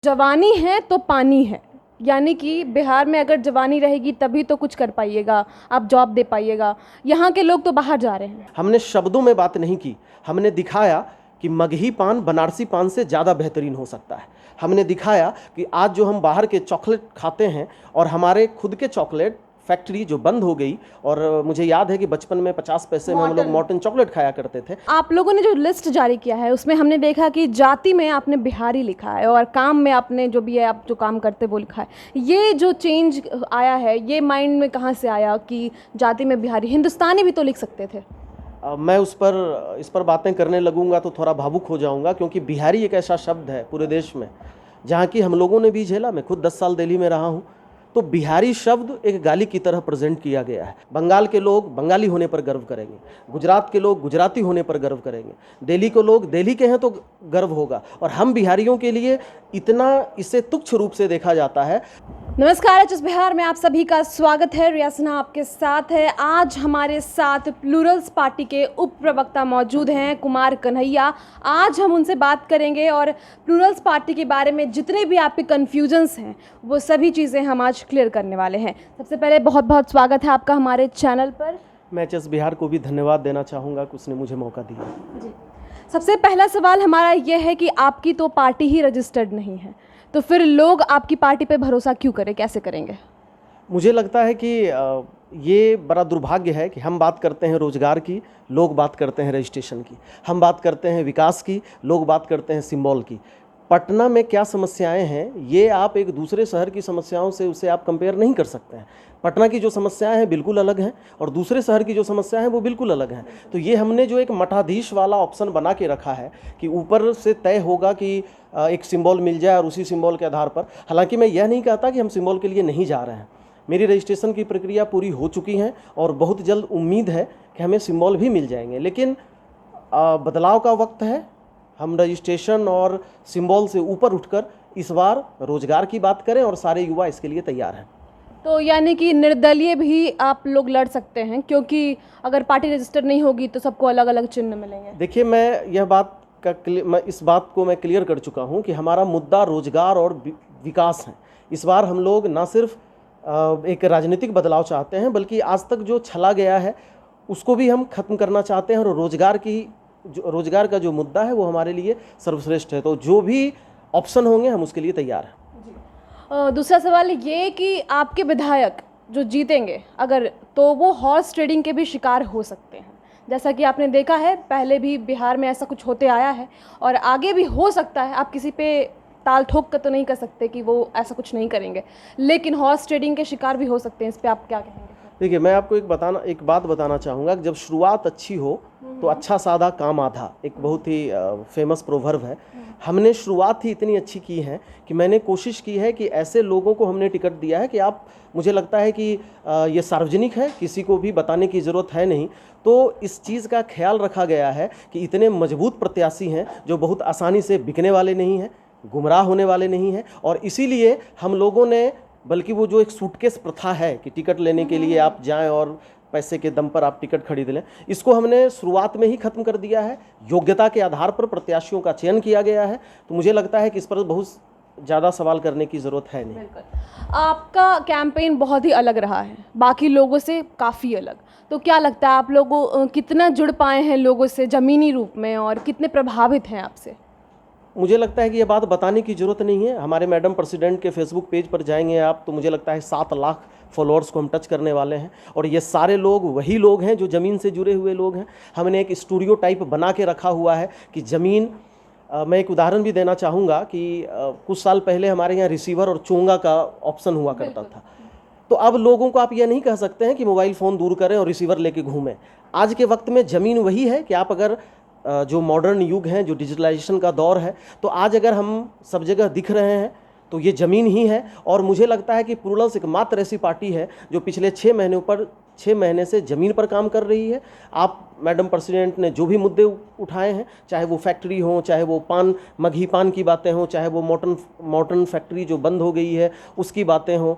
जवानी है तो पानी है, यानी कि बिहार में अगर जवानी रहेगी तभी तो कुछ कर पाइएगा, आप जॉब दे पाइएगा। यहाँ के लोग तो बाहर जा रहे हैं। हमने शब्दों में बात नहीं की, हमने दिखाया कि मगही पान बनारसी पान से ज़्यादा बेहतरीन हो सकता है। हमने दिखाया कि आज जो हम बाहर के चॉकलेट खाते हैं और हमारे खुद के चॉकलेट फैक्ट्री जो बंद हो गई, और मुझे याद है कि बचपन में 50 पैसे में हम लोग मॉर्टन चॉकलेट खाया करते थे। आप लोगों ने जो लिस्ट जारी किया है उसमें हमने देखा कि जाति में आपने बिहारी लिखा है और काम में आपने जो भी है आप जो काम करते वो लिखा है। ये जो चेंज आया है ये माइंड में कहाँ से आया कि जाति में बिहारी? हिंदुस्तानी भी तो लिख सकते थे। मैं इस पर बातें करने लगूंगा तो थोड़ा भावुक हो जाऊंगा, क्योंकि बिहारी एक ऐसा शब्द है पूरे देश में जहाँ की हम लोगों ने भी झेला। मैं खुद 10 साल दिल्ली में रहा हूँ, तो बिहारी शब्द एक गाली की तरह प्रेजेंट किया गया है। बंगाल के लोग बंगाली होने पर गर्व करेंगे, गुजरात के लोग गुजराती होने पर गर्व करेंगे, दिल्ली के लोग दिल्ली के हैं तो गर्व होगा, और हम बिहारियों के लिए इतना इसे तुच्छ रूप से देखा जाता है। नमस्कार, एचएस बिहार में आप सभी का स्वागत है। रिया सिन्हा आपके साथ है। आज हमारे साथ प्लूरल्स पार्टी के उप प्रवक्ता मौजूद हैं, कुमार कन्हैया। आज हम उनसे बात करेंगे और प्लूरल्स पार्टी के बारे में जितने भी आपके कन्फ्यूजन्स हैं वो सभी चीज़ें हम आज क्लियर करने वाले हैं। सबसे पहले बहुत बहुत स्वागत है आपका हमारे चैनल पर। मैं एचएस बिहार को भी धन्यवाद देना चाहूँगा कि उसने मुझे मौका दिया। जी, सबसे पहला सवाल हमारा ये है कि आपकी तो पार्टी ही रजिस्टर्ड नहीं है, तो फिर लोग आपकी पार्टी पे भरोसा क्यों करें, कैसे करेंगे? मुझे लगता है कि ये बड़ा दुर्भाग्य है कि हम बात करते हैं रोजगार की, लोग बात करते हैं रजिस्ट्रेशन की। हम बात करते हैं विकास की, लोग बात करते हैं सिंबल की। पटना में क्या समस्याएं हैं ये आप एक दूसरे शहर की समस्याओं से उसे आप कंपेयर नहीं कर सकते हैं। पटना की जो समस्याएं हैं बिल्कुल अलग हैं और दूसरे शहर की जो समस्याएं हैं वो बिल्कुल अलग हैं। तो ये हमने जो एक मठाधीश वाला ऑप्शन बना के रखा है कि ऊपर से तय होगा कि एक सिंबल मिल जाए और उसी सिंबल के आधार पर। हालांकि मैं यह नहीं कहता कि हम सिंबल के लिए नहीं जा रहे हैं। मेरी रजिस्ट्रेशन की प्रक्रिया पूरी हो चुकी है और बहुत जल्द उम्मीद है कि हमें सिंबल भी मिल जाएंगे, लेकिन बदलाव का वक्त है। हम रजिस्ट्रेशन और सिंबल से ऊपर उठकर इस बार रोजगार की बात करें और सारे युवा इसके लिए तैयार हैं। तो यानी कि निर्दलीय भी आप लोग लड़ सकते हैं, क्योंकि अगर पार्टी रजिस्टर नहीं होगी तो सबको अलग अलग चिन्ह मिलेंगे। देखिए, मैं इस बात को मैं क्लियर कर चुका हूं कि हमारा मुद्दा रोजगार और विकास है। इस बार हम लोग ना सिर्फ एक राजनीतिक बदलाव चाहते हैं, बल्कि आज तक जो छला गया है उसको भी हम खत्म करना चाहते हैं, और रोजगार का जो मुद्दा है वो हमारे लिए सर्वश्रेष्ठ है। तो जो भी ऑप्शन होंगे हम उसके लिए तैयार हैं। दूसरा सवाल ये कि आपके विधायक जो जीतेंगे अगर, तो वो हॉर्स ट्रेडिंग के भी शिकार हो सकते हैं। जैसा कि आपने देखा है पहले भी बिहार में ऐसा कुछ होते आया है और आगे भी हो सकता है। आप किसी पे ताल ठोक कर तो नहीं कर सकते कि वो ऐसा कुछ नहीं करेंगे, लेकिन हॉर्स ट्रेडिंग के शिकार भी हो सकते हैं। इस पर आप क्या कहेंगे? देखिए, मैं आपको एक बात बताना चाहूँगा कि जब शुरुआत अच्छी हो तो अच्छा सादा काम आधा, एक बहुत ही फेमस प्रोवर्ब है। हमने शुरुआत ही इतनी अच्छी की है कि मैंने कोशिश की है कि ऐसे लोगों को हमने टिकट दिया है कि आप, मुझे लगता है कि ये सार्वजनिक है, किसी को भी बताने की ज़रूरत है नहीं। तो इस चीज़ का ख्याल रखा गया है कि इतने मजबूत प्रत्याशी हैं जो बहुत आसानी से बिकने वाले नहीं हैं, गुमराह होने वाले नहीं हैं, और इसीलिए हम लोगों ने, बल्कि वो जो एक सूटकेस प्रथा है कि टिकट लेने के लिए आप जाएं और पैसे के दम पर आप टिकट खरीद लें, इसको हमने शुरुआत में ही खत्म कर दिया है। योग्यता के आधार पर प्रत्याशियों का चयन किया गया है। तो मुझे लगता है कि इस पर बहुत ज़्यादा सवाल करने की ज़रूरत है नहीं। बिल्कुल। आपका कैंपेन बहुत ही अलग रहा है, बाकी लोगों से काफ़ी अलग। तो क्या लगता है आप लोगों कितना जुड़ पाए हैं लोगों से ज़मीनी रूप में, और कितने प्रभावित हैं आपसे? मुझे लगता है कि ये बात बताने की ज़रूरत नहीं है। हमारे मैडम प्रेसिडेंट के फेसबुक पेज पर जाएंगे आप तो मुझे लगता है 7 लाख फॉलोअर्स को हम टच करने वाले हैं, और ये सारे लोग वही लोग हैं जो ज़मीन से जुड़े हुए लोग हैं। हमने एक स्टूडियो टाइप बना के रखा हुआ है कि ज़मीन, मैं एक उदाहरण भी देना चाहूँगा कि कुछ साल पहले हमारे यहाँ रिसीवर और चोंगा का ऑप्शन हुआ करता था। तो अब लोगों को आप ये नहीं कह सकते हैं कि मोबाइल फ़ोन दूर करें और रिसीवर लेके घूमें। आज के वक्त में ज़मीन वही है कि आप अगर जो मॉडर्न युग है, जो डिजिटलाइजेशन का दौर है, तो आज अगर हम सब जगह दिख रहे हैं तो ये ज़मीन ही है। और मुझे लगता है कि प्लूरल्स एकमात्र ऐसी पार्टी है जो पिछले 6 महीने से ज़मीन पर काम कर रही है। आप मैडम प्रेसिडेंट ने जो भी मुद्दे उठाए हैं, चाहे वो फैक्ट्री हो, चाहे वो मगही पान की बातें हों, चाहे वो मॉर्टन फैक्ट्री जो बंद हो गई है उसकी बातें हों,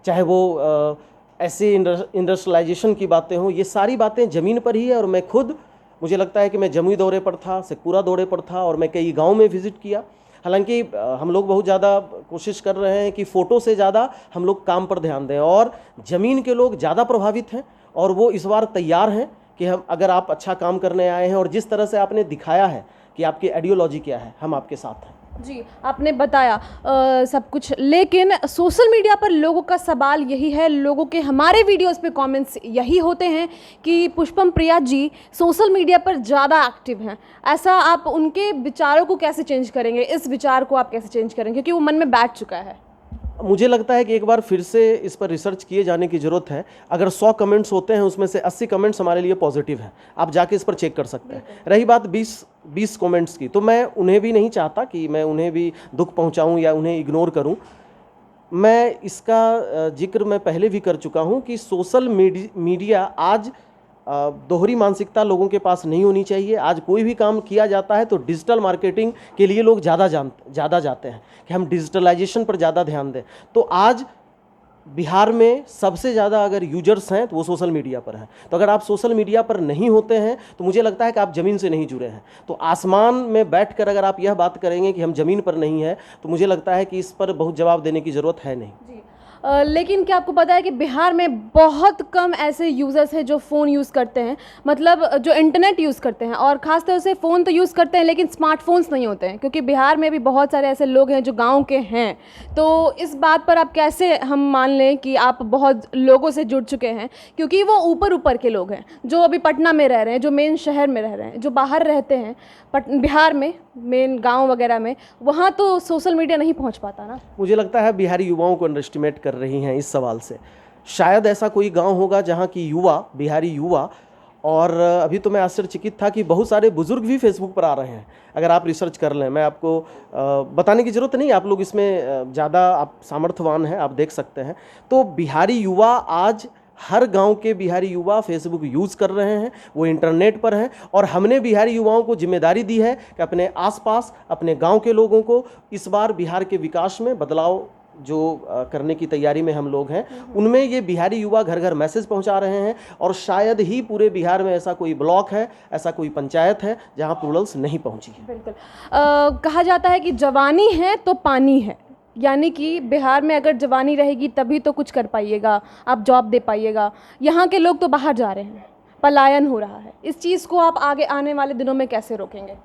चाहे वो ऐसे इंडस्ट्रियलाइजेशन की बातें हों, ये सारी बातें ज़मीन पर ही है। और मैं खुद, मुझे लगता है कि मैं जमुई दौरे पर था, शेखपुरा दौरे पर था, और मैं कई गाँव में विज़िट किया। हालांकि हम लोग बहुत ज़्यादा कोशिश कर रहे हैं कि फ़ोटो से ज़्यादा हम लोग काम पर ध्यान दें, और ज़मीन के लोग ज़्यादा प्रभावित हैं और वो इस बार तैयार हैं कि हम, अगर आप अच्छा काम करने आए हैं और जिस तरह से आपने दिखाया है कि आपकी आइडियोलॉजी क्या है, हम आपके साथ हैं। जी, आपने बताया सब कुछ, लेकिन सोशल मीडिया पर लोगों का सवाल यही है, लोगों के हमारे वीडियोस पे कमेंट्स यही होते हैं कि पुष्पम प्रिया जी सोशल मीडिया पर ज़्यादा एक्टिव हैं। ऐसा आप उनके विचारों को कैसे चेंज करेंगे, इस विचार को आप कैसे चेंज करेंगे, क्योंकि वो मन में बैठ चुका है? मुझे लगता है कि एक बार फिर से इस पर रिसर्च किए जाने की ज़रूरत है। अगर 100 कमेंट्स होते हैं उसमें से 80 कमेंट्स हमारे लिए पॉजिटिव हैं, आप जाके इस पर चेक कर सकते हैं। रही बात 20 कमेंट्स की, तो मैं उन्हें भी नहीं चाहता कि मैं उन्हें भी दुख पहुंचाऊं या उन्हें इग्नोर करूं। मैं इसका जिक्र मैं पहले भी कर चुका हूं कि सोशल मीडिया आज दोहरी मानसिकता लोगों के पास नहीं होनी चाहिए। आज कोई भी काम किया जाता है तो डिजिटल मार्केटिंग के लिए लोग ज़्यादा जाते हैं कि हम डिजिटलाइजेशन पर ज़्यादा ध्यान दें। तो आज बिहार में सबसे ज़्यादा अगर यूजर्स हैं तो वो सोशल मीडिया पर हैं। तो अगर आप सोशल मीडिया पर नहीं होते हैं तो मुझे लगता है कि आप ज़मीन से नहीं जुड़े हैं। तो आसमान में बैठकर अगर आप यह बात करेंगे कि हम ज़मीन पर नहीं है, तो मुझे लगता है कि इस पर बहुत जवाब देने की ज़रूरत है नहीं। जी। लेकिन क्या आपको पता है कि बिहार में बहुत कम ऐसे यूज़र्स हैं जो फ़ोन यूज़ करते हैं, मतलब जो इंटरनेट यूज़ करते हैं, और ख़ास तौर से फ़ोन तो यूज़ करते हैं लेकिन स्मार्टफोन्स नहीं होते हैं, क्योंकि बिहार में भी बहुत सारे ऐसे लोग हैं जो गांव के हैं। तो इस बात पर आप कैसे हम मान लें कि आप बहुत लोगों से जुड़ चुके हैं, क्योंकि वो ऊपर के लोग हैं जो अभी पटना में रह रहे हैं, जो मेन शहर में रह रहे हैं, जो बाहर रहते हैं बिहार में मेन गाँव वगैरह में, वहाँ तो सोशल मीडिया नहीं पहुँच पाता ना। मुझे लगता है बिहारी युवाओं को अंडर एस्टिमेट कर रही हैं इस सवाल से। शायद ऐसा कोई गांव होगा जहां की युवा, बिहारी युवा, और अभी तो मैं आश्चर्यचकित था कि बहुत सारे बुजुर्ग भी फेसबुक पर आ रहे हैं। अगर आप रिसर्च कर लें, मैं आपको बताने की ज़रूरत नहीं, आप लोग इसमें ज़्यादा आप सामर्थ्यवान हैं, आप देख सकते हैं। तो बिहारी युवा आज हर गांव के बिहारी युवा फेसबुक यूज़ कर रहे हैं, वो इंटरनेट पर हैं, और हमने बिहारी युवाओं को जिम्मेदारी दी है कि अपने आसपास अपने गांव के लोगों को इस बार बिहार के विकास में बदलाव जो करने की तैयारी में हम लोग हैं, उनमें ये बिहारी युवा घर घर मैसेज पहुंचा रहे हैं। और शायद ही पूरे बिहार में ऐसा कोई ब्लॉक है, ऐसा कोई पंचायत है जहां प्लूरल्स नहीं पहुंची है। बिल्कुल। कहा जाता है कि जवानी है तो पानी है, यानी कि बिहार में अगर जवानी रहेगी तभी तो कुछ कर पाइएगा, आप जॉब दे पाइएगा। यहाँ के लोग तो बाहर जा रहे हैं, पलायन हो रहा है। इस चीज़ को आप आगे आने वाले दिनों में कैसे रोकेंगे?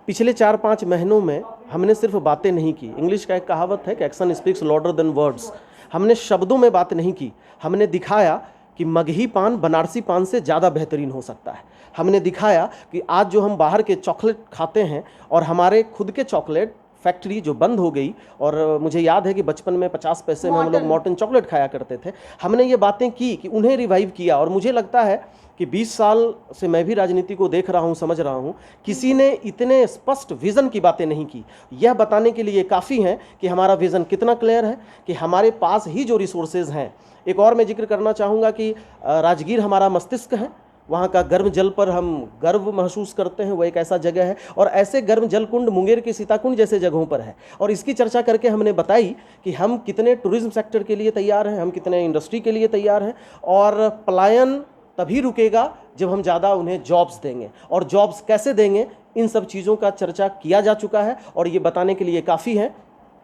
पिछले 4-5 महीनों में हमने सिर्फ बातें नहीं की। इंग्लिश का एक कहावत है कि action speaks louder than words. हमने शब्दों में बात नहीं की, हमने दिखाया कि मगही पान बनारसी पान से ज़्यादा बेहतरीन हो सकता है। हमने दिखाया कि आज जो हम बाहर के चॉकलेट खाते हैं और हमारे खुद के चॉकलेट फैक्ट्री जो बंद हो गई, और मुझे याद है कि बचपन में 50 पैसे में हम लोग मॉर्टन चॉकलेट खाया करते थे। हमने ये बातें की कि उन्हें रिवाइव किया। और मुझे लगता है कि 20 साल से मैं भी राजनीति को देख रहा हूँ, समझ रहा हूँ, किसी ने इतने स्पष्ट विज़न की बातें नहीं की। यह बताने के लिए काफ़ी है कि हमारा विज़न कितना क्लियर है, कि हमारे पास ही जो रिसोर्सेज हैं। एक और मैं जिक्र करना चाहूँगा कि राजगीर हमारा मस्तिष्क है, वहाँ का गर्म जल पर हम गर्व महसूस करते हैं, वो एक ऐसा जगह है। और ऐसे गर्म जल कुंड मुंगेर के सीताकुंड जैसे जगहों पर है। और इसकी चर्चा करके हमने बताई कि हम कितने टूरिज्म सेक्टर के लिए तैयार हैं, हम कितने इंडस्ट्री के लिए तैयार हैं। और पलायन तभी रुकेगा जब हम ज़्यादा उन्हें जॉब्स देंगे, और जॉब्स कैसे देंगे, इन सब चीज़ों का चर्चा किया जा चुका है। और ये बताने के लिए काफ़ी है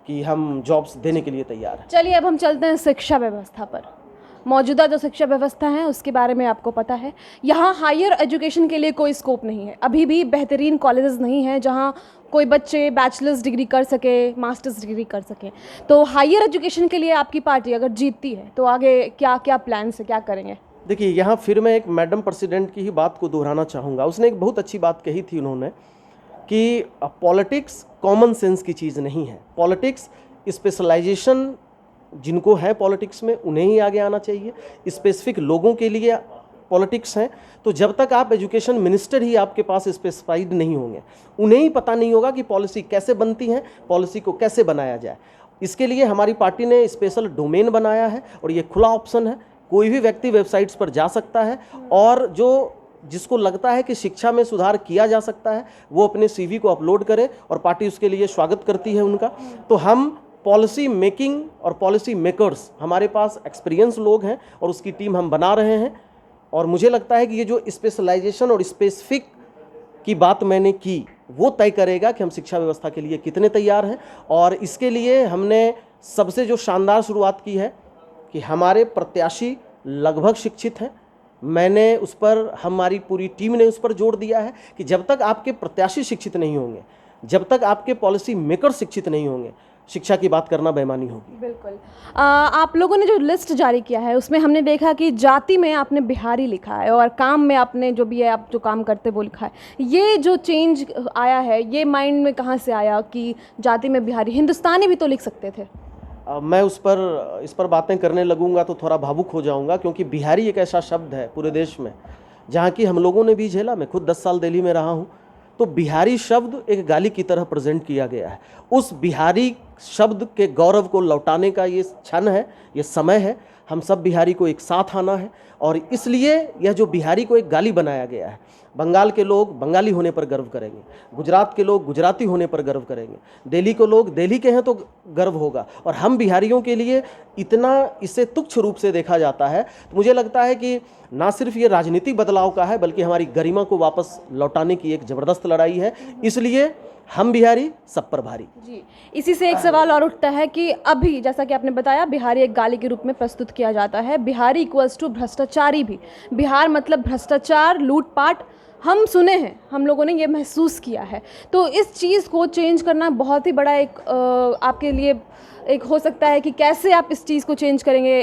कि हम जॉब्स देने के लिए तैयार हैं। चलिए अब हम चलते हैं शिक्षा व्यवस्था पर। मौजूदा जो शिक्षा व्यवस्था है उसके बारे में आपको पता है, यहाँ हायर एजुकेशन के लिए कोई स्कोप नहीं है। अभी भी बेहतरीन कॉलेजेस नहीं हैं जहाँ कोई बच्चे बैचलर्स डिग्री कर सके, मास्टर्स डिग्री कर सके। तो हायर एजुकेशन के लिए आपकी पार्टी अगर जीतती है तो आगे क्या क्या प्लान है, क्या करेंगे? देखिए, यहाँ फिर मैं एक मैडम प्रेसिडेंट की ही बात को दोहराना चाहूँगा। उसने एक बहुत अच्छी बात कही थी उन्होंने कि पॉलिटिक्स कॉमन सेंस की चीज़ नहीं है। पॉलिटिक्स स्पेशलाइजेशन जिनको है पॉलिटिक्स में उन्हें ही आगे आना चाहिए। स्पेसिफिक लोगों के लिए पॉलिटिक्स हैं। तो जब तक आप एजुकेशन मिनिस्टर ही आपके पास स्पेसिफाइड नहीं होंगे, उन्हें ही पता नहीं होगा कि पॉलिसी कैसे बनती है, पॉलिसी को कैसे बनाया जाए। इसके लिए हमारी पार्टी ने स्पेशल डोमेन बनाया है और ये खुला ऑप्शन है, कोई भी व्यक्ति वेबसाइट्स पर जा सकता है और जिसको लगता है कि शिक्षा में सुधार किया जा सकता है वो अपने CV को अपलोड करे और पार्टी उसके लिए स्वागत करती है उनका। तो हम पॉलिसी मेकिंग और पॉलिसी मेकर्स, हमारे पास एक्सपीरियंस लोग हैं और उसकी टीम हम बना रहे हैं। और मुझे लगता है कि ये जो स्पेशलाइजेशन और स्पेसिफिक की बात मैंने की, वो तय करेगा कि हम शिक्षा व्यवस्था के लिए कितने तैयार हैं। और इसके लिए हमने सबसे जो शानदार शुरुआत की है कि हमारे प्रत्याशी लगभग शिक्षित हैं। मैंने उस पर, हमारी पूरी टीम ने उस पर जोर दिया है कि जब तक आपके प्रत्याशी शिक्षित नहीं होंगे, जब तक आपके पॉलिसी मेकर शिक्षित नहीं होंगे, शिक्षा की बात करना बेईमानी होगी। बिल्कुल। आप लोगों ने जो लिस्ट जारी किया है उसमें हमने देखा कि जाति में आपने बिहारी लिखा है और काम में आपने जो भी है आप जो काम करते वो लिखा है। ये जो चेंज आया है ये माइंड में कहाँ से आया कि जाति में बिहारी? हिंदुस्तानी भी तो लिख सकते थे। मैं इस पर बातें करने लगूंगा तो थोड़ा भावुक हो जाऊंगा, क्योंकि बिहारी एक ऐसा शब्द है पूरे देश में जहाँ की हम लोगों ने भी झेला। मैं खुद 10 साल दिल्ली में रहा हूँ, तो बिहारी शब्द एक गाली की तरह प्रेजेंट किया गया है। उस बिहारी शब्द के गौरव को लौटाने का ये क्षण है, ये समय है। हम सब बिहारी को एक साथ आना है, और इसलिए यह जो बिहारी को एक गाली बनाया गया है, बंगाल के लोग बंगाली होने पर गर्व करेंगे, गुजरात के लोग गुजराती होने पर गर्व करेंगे, दिल्ली के लोग दिल्ली के हैं तो गर्व होगा, और हम बिहारियों के लिए इतना इसे तुच्छ रूप से देखा जाता है। तो मुझे लगता है कि ना सिर्फ ये राजनीतिक बदलाव का है, बल्कि हमारी गरिमा को वापस लौटाने की एक ज़बरदस्त लड़ाई है। इसलिए हम बिहारी सब पर भारी। जी, इसी से एक सवाल और उठता है कि अभी जैसा कि आपने बताया बिहारी एक गाली के रूप में प्रस्तुत किया जाता है। बिहारी इक्वल्स टू भ्रष्टाचारी भी। बिहार मतलब भ्रष्टाचार, लूटपाट हम सुने हैं, हम लोगों ने ये महसूस किया है। तो इस चीज़ को चेंज करना बहुत ही बड़ा एक आपके लिए एक हो सकता है कि कैसे आप इस चीज़ को चेंज करेंगे।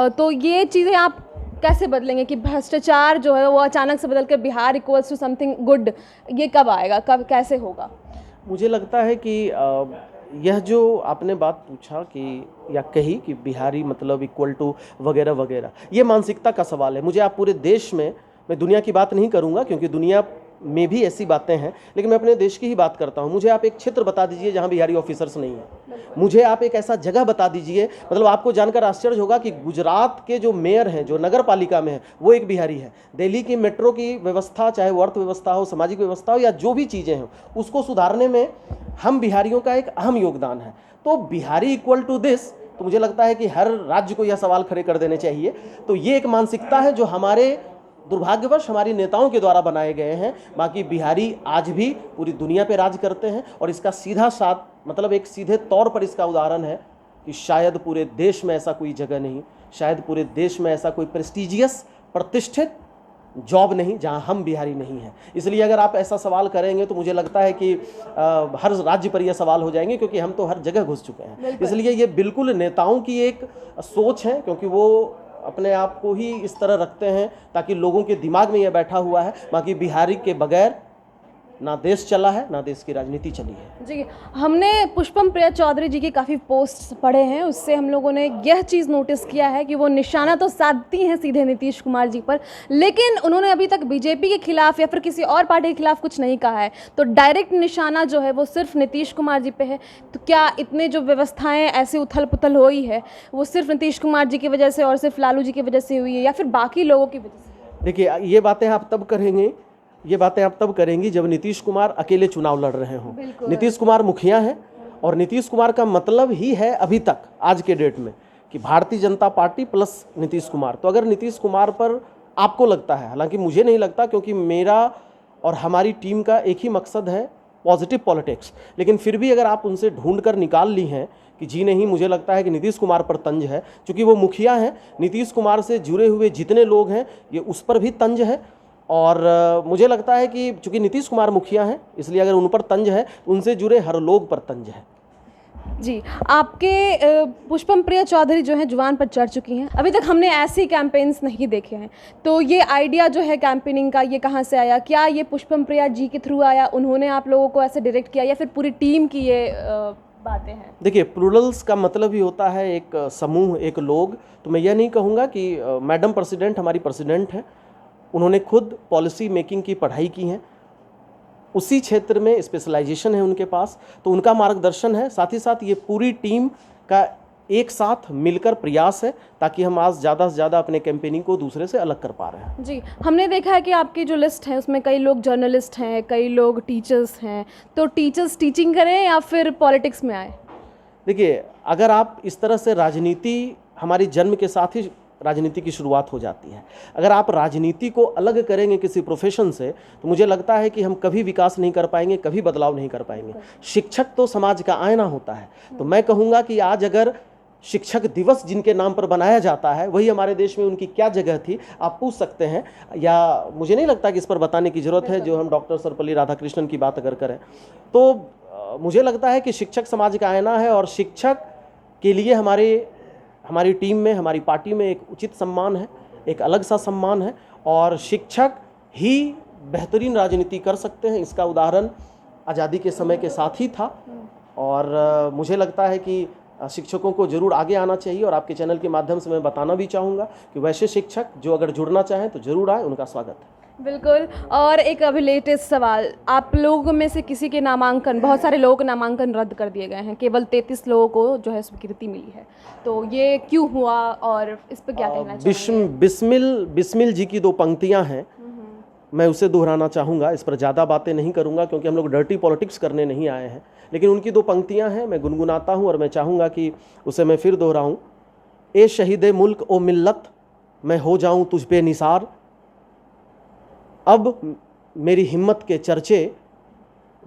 तो ये चीज़ें आप कैसे बदलेंगे कि भ्रष्टाचार जो है वो अचानक से बदल कर Bihar equals to something good, ये कब आएगा, कब कैसे होगा? मुझे लगता है कि यह जो आपने बात पूछा कि या कही कि बिहारी मतलब इक्वल टू वगैरह वगैरह, ये मानसिकता का सवाल है। मुझे आप पूरे देश में, मैं दुनिया की बात नहीं करूंगा क्योंकि दुनिया में भी ऐसी बातें हैं, लेकिन मैं अपने देश की ही बात करता हूं। मुझे आप एक क्षेत्र बता दीजिए जहां बिहारी ऑफिसर्स नहीं है। मुझे आप एक ऐसा जगह बता दीजिए, मतलब आपको जानकर आश्चर्य होगा कि गुजरात के जो मेयर हैं, जो नगर पालिका में है, वो एक बिहारी है। दिल्ली की मेट्रो की व्यवस्था, चाहे वो अर्थव्यवस्था हो, सामाजिक व्यवस्था हो, या जो भी चीज़ें हों, उसको सुधारने में हम बिहारियों का एक अहम योगदान है। तो बिहारी इक्वल टू दिस, तो मुझे लगता है कि हर राज्य को यह सवाल खड़े कर देने चाहिए। तो ये एक मानसिकता है जो हमारे दुर्भाग्यवश हमारी नेताओं के द्वारा बनाए गए हैं। बाकी बिहारी आज भी पूरी दुनिया पे राज करते हैं, और इसका सीधा साथ मतलब एक सीधे तौर पर इसका उदाहरण है कि शायद पूरे देश में ऐसा कोई जगह नहीं, शायद पूरे देश में ऐसा कोई प्रेस्टिजियस प्रतिष्ठित जॉब नहीं जहां हम बिहारी नहीं हैं। इसलिए अगर आप ऐसा सवाल करेंगे तो मुझे लगता है कि हर राज्य पर यह सवाल हो जाएंगे, क्योंकि हम तो हर जगह घुस चुके हैं। इसलिए ये बिल्कुल नेताओं की एक सोच है, क्योंकि वो अपने आप को ही इस तरह रखते हैं ताकि लोगों के दिमाग में यह बैठा हुआ है। बाकी बिहारी के बगैर ना देश चला है, ना देश की राजनीति चली है। जी, हमने पुष्पम प्रिया चौधरी जी की काफ़ी पोस्ट पढ़े हैं, उससे हम लोगों ने यह चीज़ नोटिस किया है कि वो निशाना तो साधती हैं सीधे नीतीश कुमार जी पर, लेकिन उन्होंने अभी तक बीजेपी के खिलाफ या फिर किसी और पार्टी के खिलाफ कुछ नहीं कहा है। तो डायरेक्ट निशाना जो है वो सिर्फ नीतीश कुमार जी पे है। तो क्या इतने जो व्यवस्थाएँ ऐसे उथल पुथल हुई है वो सिर्फ नीतीश कुमार जी की वजह से और सिर्फ लालू जी की वजह से हुई है, या फिर बाकी लोगों की वजह से? देखिए, ये बातें आप तब करेंगी जब नीतीश कुमार अकेले चुनाव लड़ रहे हों। नीतीश कुमार मुखिया हैं, और नीतीश कुमार का मतलब ही है अभी तक आज के डेट में कि भारतीय जनता पार्टी प्लस नीतीश कुमार। तो अगर नीतीश कुमार पर आपको लगता है, हालांकि मुझे नहीं लगता, क्योंकि मेरा और हमारी टीम का एक ही मकसद है, पॉजिटिव पॉलिटिक्स, लेकिन फिर भी अगर आप उनसे ढूंढ कर निकाल ली हैं कि जी नहीं, मुझे लगता है कि नीतीश कुमार पर तंज है, क्योंकि वो मुखिया हैं, नीतीश कुमार से जुड़े हुए जितने लोग हैं ये उस पर भी तंज है। और मुझे लगता है कि चूंकि नीतीश कुमार मुखिया हैं, इसलिए अगर उन पर तंज है, उनसे जुड़े हर लोग पर तंज है। जी, आपके पुष्पम प्रिया चौधरी जो हैं जुबान पर चढ़ चुकी हैं। अभी तक हमने ऐसे कैंपेन्स नहीं देखे हैं, तो ये आइडिया जो है कैंपेनिंग का ये कहाँ से आया? क्या ये पुष्पम प्रिया जी के थ्रू आया, उन्होंने आप लोगों को ऐसे डायरेक्ट किया, या फिर पूरी टीम की ये बातें हैं? देखिए, प्लूरल्स का मतलब ही होता है एक समूह, एक लोग। तो मैं यह नहीं कहूँगा कि मैडम प्रेसिडेंट हमारी प्रेसिडेंट हैं, उन्होंने खुद पॉलिसी मेकिंग की पढ़ाई की है, उसी क्षेत्र में स्पेशलाइजेशन है उनके पास, तो उनका मार्गदर्शन है। साथ ही साथ ये पूरी टीम का एक साथ मिलकर प्रयास है ताकि हम आज ज़्यादा से ज़्यादा अपने कैंपेनिंग को दूसरे से अलग कर पा रहे हैं। जी, हमने देखा है कि आपकी जो लिस्ट है उसमें कई लोग जर्नलिस्ट हैं, कई लोग टीचर्स हैं। तो टीचर्स टीचिंग करें या फिर पॉलिटिक्स में आए? देखिए, अगर आप इस तरह से राजनीति हमारी जन्म के साथ ही राजनीति की शुरुआत हो जाती है। अगर आप राजनीति को अलग करेंगे किसी प्रोफेशन से तो मुझे लगता है कि हम कभी विकास नहीं कर पाएंगे, कभी बदलाव नहीं कर पाएंगे। शिक्षक तो समाज का आईना होता है। तो मैं कहूँगा कि आज अगर शिक्षक दिवस जिनके नाम पर बनाया जाता है, वही हमारे देश में उनकी क्या जगह थी आप पूछ सकते हैं, या मुझे नहीं लगता कि इस पर बताने की ज़रूरत है। जो हम डॉक्टर सर्वपल्ली राधाकृष्णन की बात अगर करें तो मुझे लगता है कि शिक्षक समाज का आईना है और शिक्षक के लिए हमारी टीम में, हमारी पार्टी में एक उचित सम्मान है, एक अलग सा सम्मान है और शिक्षक ही बेहतरीन राजनीति कर सकते हैं। इसका उदाहरण आज़ादी के समय के साथ ही था और मुझे लगता है कि शिक्षकों को जरूर आगे आना चाहिए और आपके चैनल के माध्यम से मैं बताना भी चाहूँगा कि वैसे शिक्षक जो अगर जुड़ना चाहें तो ज़रूर आए, उनका स्वागत है। बिल्कुल। और एक अभी लेटेस्ट सवाल, आप लोगों में से किसी के नामांकन, बहुत सारे लोगों के नामांकन रद्द कर दिए गए हैं, केवल 33 लोगों को जो है स्वीकृति मिली है, तो ये क्यों हुआ और इस पर क्या कहना चाहिए? बिस्मिल जी की 2 पंक्तियां हैं, मैं उसे दोहराना चाहूँगा। इस पर ज़्यादा बातें नहीं करूँगा क्योंकि हम लोग डर्टी पॉलिटिक्स करने नहीं आए हैं, लेकिन उनकी 2 पंक्तियां हैं, मैं गुनगुनाता हूँ और मैं चाहूँगा कि उसे मैं फिर दोहराऊँ। ए शहीद मुल्क ओ मिल्लत, मैं हो जाऊँ तुझ पे निसार, अब मेरी हिम्मत के चर्चे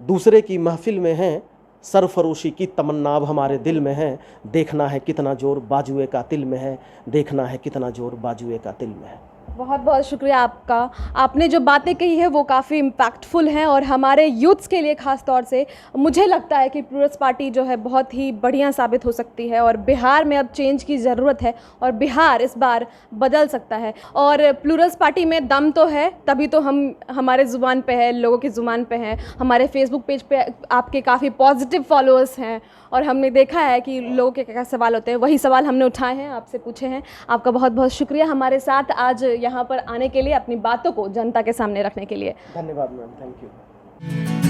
दूसरे की महफिल में हैं, सरफरोशी की तमन्ना अब हमारे दिल में है, देखना है कितना जोर बाजुए का तिल में है, देखना है कितना जोर बाजुए का तिल में है। बहुत बहुत शुक्रिया आपका। आपने जो बातें कही है वो काफ़ी इम्पैक्टफुल हैं और हमारे यूथ्स के लिए ख़ास तौर से मुझे लगता है कि प्लूरल्स पार्टी जो है बहुत ही बढ़िया साबित हो सकती है और बिहार में अब चेंज की ज़रूरत है और बिहार इस बार बदल सकता है। और प्लूरल्स पार्टी में दम तो है, तभी तो हम हमारे ज़ुबान पे है, लोगों की ज़ुबान पे है। हमारे फेसबुक पेज पे आपके काफ़ी पॉजिटिव फॉलोअर्स हैं और हमने देखा है कि लोगों के क्या सवाल होते हैं, वही सवाल हमने उठाए हैं, आपसे पूछे हैं। आपका बहुत बहुत शुक्रिया हमारे साथ आज यहाँ पर आने के लिए, अपनी बातों को जनता के सामने रखने के लिए। धन्यवाद मैम, थैंक यू।